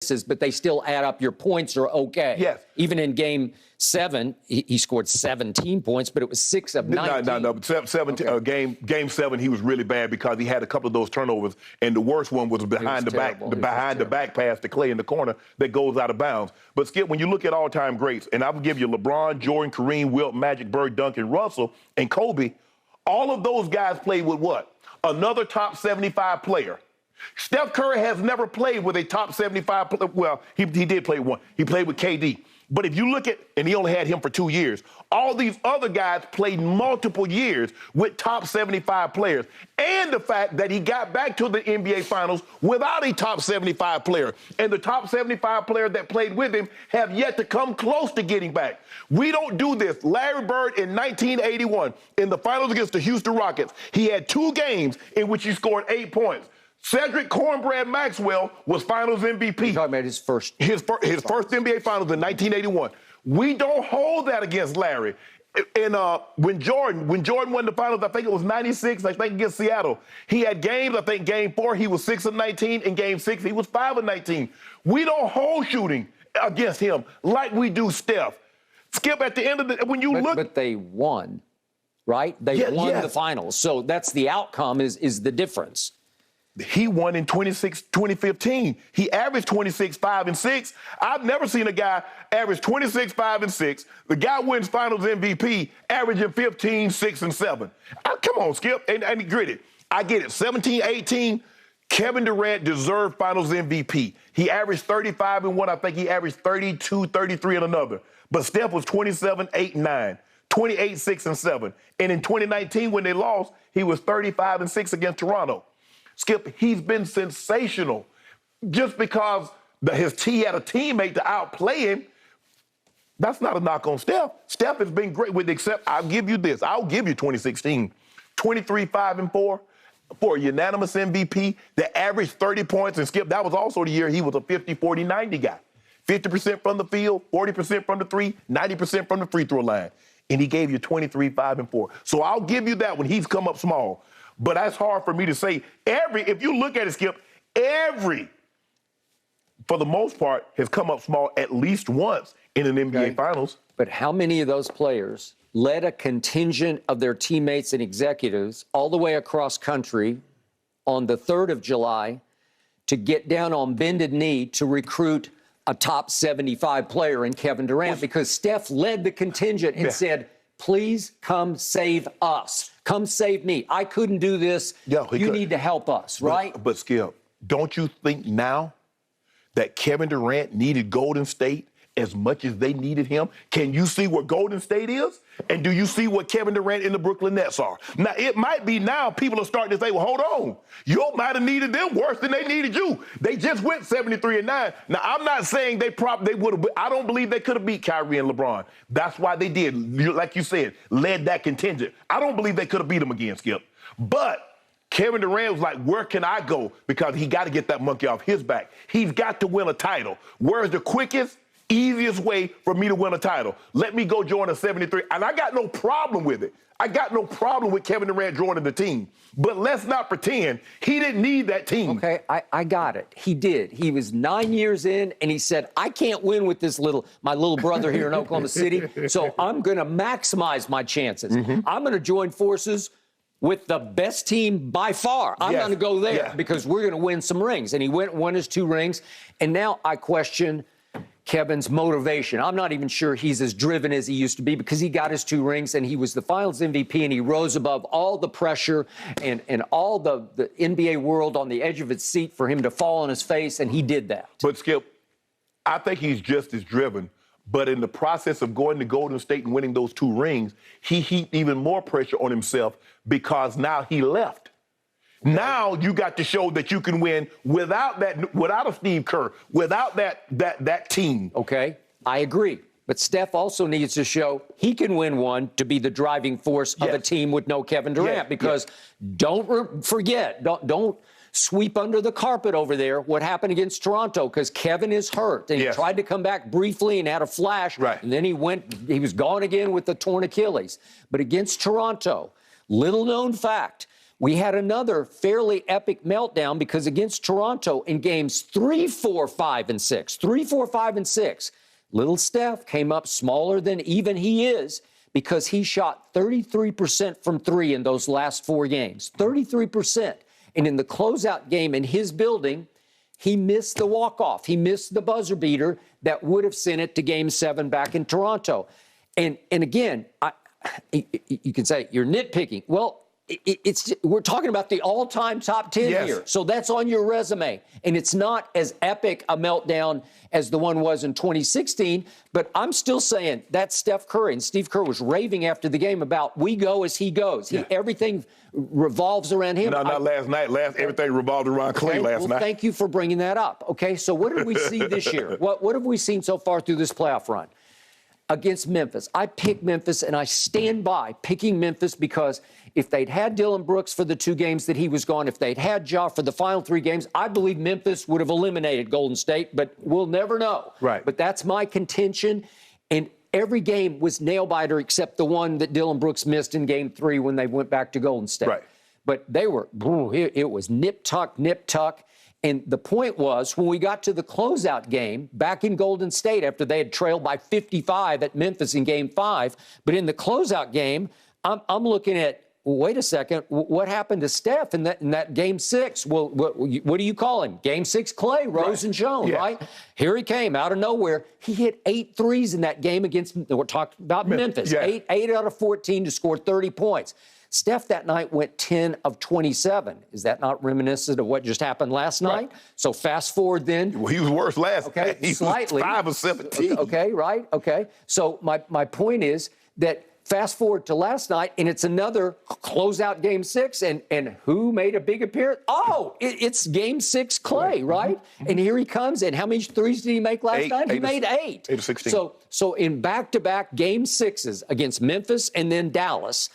misses, but they still add up. Your points are okay. Yes. Even in Game 7, he scored 17 points, but it was 6 of 19. No. 17, Okay. Game 7, he was really bad because he had a couple of those turnovers, and the worst one was behind the back pass to Clay in the corner that goes out of bounds. But Skip, when you look at all-time greats, and I will give you LeBron, Jordan, Kareem, Wilt, Magic, Bird, Duncan, Russell, and Kobe, all of those guys played with what? Another top 75 player. Steph Curry has never played with a top 75 player. Well, he did play one. He played with KD. But if you look at, and he only had him for 2 years, all these other guys played multiple years with top 75 players. And the fact that he got back to the NBA Finals without a top 75 player. And the top 75 players that played with him have yet to come close to getting back. We don't do this. Larry Bird in 1981, in the finals against the Houston Rockets, he had 2 games in which he scored 8 points. Cedric Cornbread Maxwell was Finals MVP. You're talking about his first NBA Finals in 1981. We don't hold that against Larry. And when Jordan won the Finals, I think it was 96, I think against Seattle, he had games, I think Game 4, he was 6 of 19. In Game 6, he was 5 of 19. We don't hold shooting against him like we do Steph. Skip, at the end of the, when you look. But they won, right? They won the Finals. So that's the outcome is the difference. He won in 2015. He averaged 26, 5, and 6. I've never seen a guy average 26, 5, and 6. The guy wins Finals MVP, averaging 15, 6, and 7. Come on, Skip, and gritty. I get it. 17, 18, Kevin Durant deserved Finals MVP. He averaged 35 in one. I think he averaged 32, 33 in another. But Steph was 27, 8, and 9. 28, 6, and 7. And in 2019, when they lost, he was 35 and 6 against Toronto. Skip, he's been sensational. Just because he had a teammate to outplay him, that's not a knock on Steph. Steph has been great, I'll give you this. I'll give you 2016. 23, 5, and 4 for a unanimous MVP that averaged 30 points. And Skip, that was also the year he was a 50, 40, 90 guy. 50% from the field, 40% from the 3, 90% from the free throw line. And he gave you 23, 5, and 4. So I'll give you that when he's come up small. But that's hard for me to say. If you look at it, Skip, for the most part, has come up small at least once in an NBA Finals. But how many of those players led a contingent of their teammates and executives all the way across country on the 3rd of July to get down on bended knee to recruit a top 75 player in Kevin Durant? Because Steph led the contingent and said, please come save us. Come save me. I couldn't do this. You need to help us, right? But Skip, don't you think now that Kevin Durant needed Golden State as much as they needed him? Can you see what Golden State is? And do you see what Kevin Durant and the Brooklyn Nets are? Now, it might be now people are starting to say, well, hold on. You might have needed them worse than they needed you. They just went 73 and 9. Now, I'm not saying they would have. I don't believe they could have beat Kyrie and LeBron. That's why they did, like you said, led that contingent. I don't believe they could have beat them again, Skip. But Kevin Durant was like, where can I go? Because he got to get that monkey off his back. He's got to win a title. Where's the quickest, easiest way for me to win a title? Let me go join a 73. And I got no problem with it. I got no problem with Kevin Durant joining the team. But let's not pretend he didn't need that team. Okay, I got it. He did. He was 9 years in, and he said, I can't win with my little brother here in Oklahoma City, so I'm going to maximize my chances. I'm going to join forces with the best team by far. I'm going to go there because we're going to win some rings. And he won his 2 rings. And now I question Kevin's motivation. I'm not even sure he's as driven as he used to be because he got his 2 rings and he was the Finals MVP and he rose above all the pressure and all the NBA world on the edge of its seat for him to fall on his face, and he did that. But, Skip, I think he's just as driven. But in the process of going to Golden State and winning those 2 rings, he heaped even more pressure on himself because now he left. Now you got to show that you can win without a Steve Kerr, without that team. Okay, I agree. But Steph also needs to show he can win one to be the driving force of a team with no Kevin Durant. Because don't forget, don't sweep under the carpet over there what happened against Toronto, because Kevin is hurt. And he tried to come back briefly and had a flash. And then he was gone again with the torn Achilles. But against Toronto, little known fact, We had another fairly epic meltdown because against Toronto in games 3, 4, 5, and 6, 3, 4, 5, and 6, little Steph came up smaller than even he is because he shot 33% from 3 in those last 4 games, 33%. And in the closeout game in his building, he missed the walk-off. He missed the buzzer beater that would have sent it to Game 7 back in Toronto. And again, you can say you're nitpicking. Well, we're talking about the all-time top 10 here. So that's on your resume. And it's not as epic a meltdown as the one was in 2016, but I'm still saying that's Steph Curry. And Steve Kerr was raving after the game about we go as he goes. Everything revolves around him. No, not last night. Everything revolved around Clay last night. Thank you for bringing that up. Okay, so what did we see this year? What have we seen so far through this playoff run? Against Memphis. I picked Memphis, and I stand by picking Memphis because if they'd had Dillon Brooks for the 2 games that he was gone, if they'd had Ja for the final 3 games, I believe Memphis would have eliminated Golden State, but we'll never know. Right. But that's my contention, and every game was nail-biter except the one that Dillon Brooks missed in Game 3 when they went back to Golden State. Right. But they were, it was nip-tuck, nip-tuck. And the point was, when we got to the closeout game back in Golden State after they had trailed by 55 at Memphis in Game 5, but in the closeout game, I'm looking at, wait a second, what happened to Steph in that Game 6? Well, what do you call him? Game 6 Clay, rose and shone, right? Here he came out of nowhere. He hit 8 threes in that game against, we're talking about Memphis, 8 out of 14 to score 30 points. Steph that night went 10 of 27. Is that not reminiscent of what just happened last night? So fast forward then. Well, he was worse last night. He Slightly. was 5 of 17. Okay, right? Okay. So my point is that fast forward to last night, and it's another closeout Game 6, and who made a big appearance? Oh, it's Game 6 Clay, right? And here he comes, and how many threes did he make last night? He made 8. 8 of 16. So in back-to-back Game 6s against Memphis and then Dallas,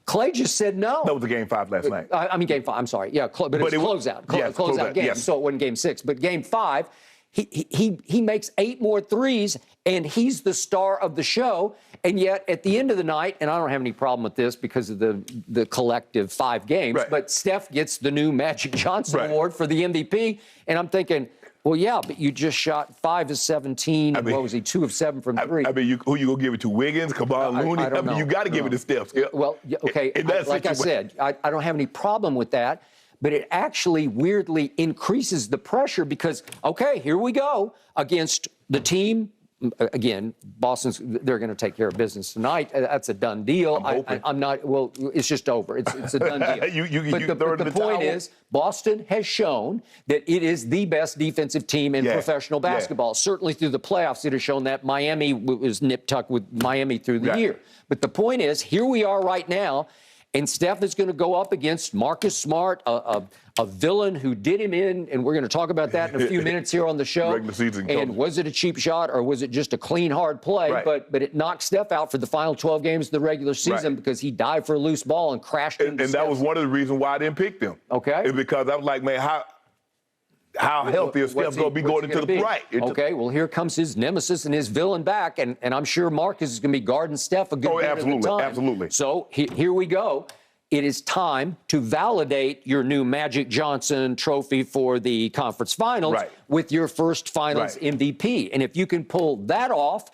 Clay just said no. That was a Game 5 last night. I mean, Game 5, I'm sorry. Yeah, but it was closeout. Closeout game, so it wasn't Game 6. But Game 5, he makes 8 more threes, and he's the star of the show. And yet, at the end of the night, and I don't have any problem with this because of the collective 5 games, but Steph gets the new Magic Johnson Award for the MVP. And I'm thinking, well, yeah, but you just shot 5 of 17. What was he? 2 of 7 from 3. I mean, who you gonna give it to? Wiggins, Kevon Looney? I don't know. You got to give it to Steph. Well, okay. Like I said, I don't have any problem with that, but it actually weirdly increases the pressure because, okay, here we go against the team. Again, they're going to take care of business tonight. That's a done deal. I'm not, well, it's just over. It's a done deal. But the point is, Boston has shown that it is the best defensive team in professional basketball. Certainly through the playoffs, it has shown that. Miami was nip-tuck with Miami through the year. But the point is, here we are right now, and Steph is going to go up against Marcus Smart, a villain who did him in, and we're going to talk about that in a few minutes here on the show. Regular season and was it a cheap shot or was it just a clean, hard play? But it knocked Steph out for the final 12 games of the regular season because he dived for a loose ball and crashed into And that was one of the reasons why I didn't pick them. Okay. It's because I was like, man, how healthy is Steph going to be going into the right? Okay, well, here comes his nemesis and his villain back, and I'm sure Marcus is going to be guarding Steph a good bit of the time. Absolutely. So here we go. It is time to validate your new Magic Johnson trophy for the conference finals with your first finals MVP. And if you can pull that off,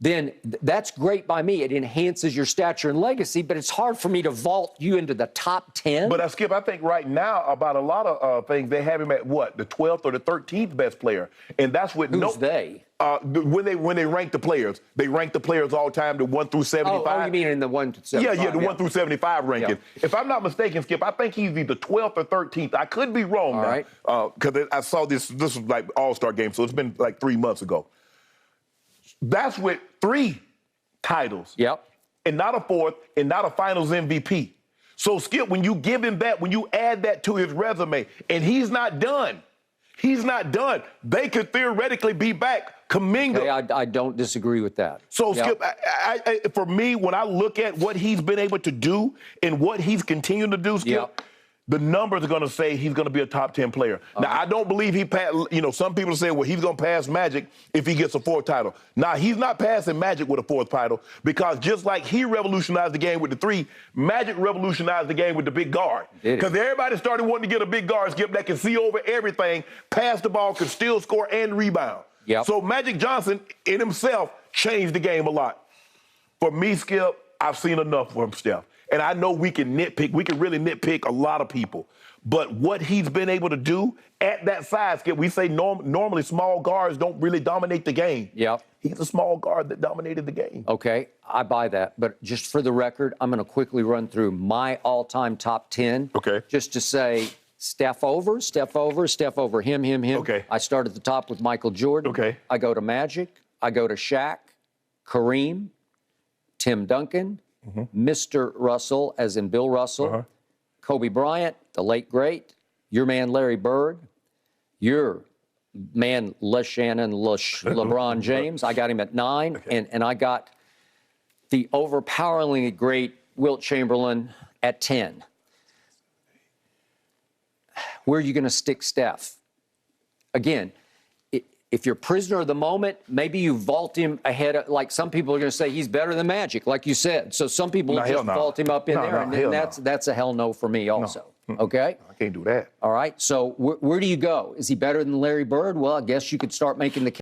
then that's great by me. It enhances your stature and legacy, but it's hard for me to vault you into the top 10. But Skip, I think right now about a lot of things, they have him at what, the 12th or the 13th best player, and that's with Who's they? When they rank the players, they rank the players all time to 1 through 75. Oh, you mean in the 1 to 75? Yeah, the 1 through 75 ranking. If I'm not mistaken, Skip, I think he's either 12th or 13th. I could be wrong now, because I saw this. This was like All-Star game, so it's been like 3 months ago. That's with 3 titles. And not a 4th, and not a Finals MVP. So, Skip, when you give him that, when you add that to his resume, and he's not done. He's not done. They could theoretically be back. Kuminga. Okay, I don't disagree with that. So, Skip, for me, when I look at what he's been able to do and what he's continuing to do, Skip, the numbers are going to say he's going to be a top 10 player. Now, I don't believe he passed, some people say, well, he's going to pass Magic if he gets a fourth title. Now, he's not passing Magic with a fourth title because just like he revolutionized the game with the three, Magic revolutionized the game with the big guard. Because everybody started wanting to get a big guard, Skip, that can see over everything, pass the ball, can still score and rebound. Yep. So Magic Johnson in himself changed the game a lot. For me, Skip, I've seen enough from Steph. And I know we can really nitpick a lot of people. But what he's been able to do at that size, Skip, we say normally small guards don't really dominate the game. Yep. He's a small guard that dominated the game. Okay, I buy that. But just for the record, I'm going to quickly run through my all-time top 10. Okay. Just to say Steph over, him. Okay. I start at the top with Michael Jordan. Okay. I go to Magic. I go to Shaq, Kareem, Tim Duncan, Mr. Russell, as in Bill Russell, Kobe Bryant, the late great, your man Larry Bird, your man Shannon, LeBron James. I got him at 9, and I got the overpoweringly great Wilt Chamberlain at 10. Where are you going to stick Steph? Again, if you're prisoner of the moment, maybe you vault him ahead of, like some people are going to say he's better than Magic, like you said. So some people just vault him up in there, and then that's a hell no for me also. Okay? I can't do that. All right. So where do you go? Is he better than Larry Bird? Well, I guess you could start making the case.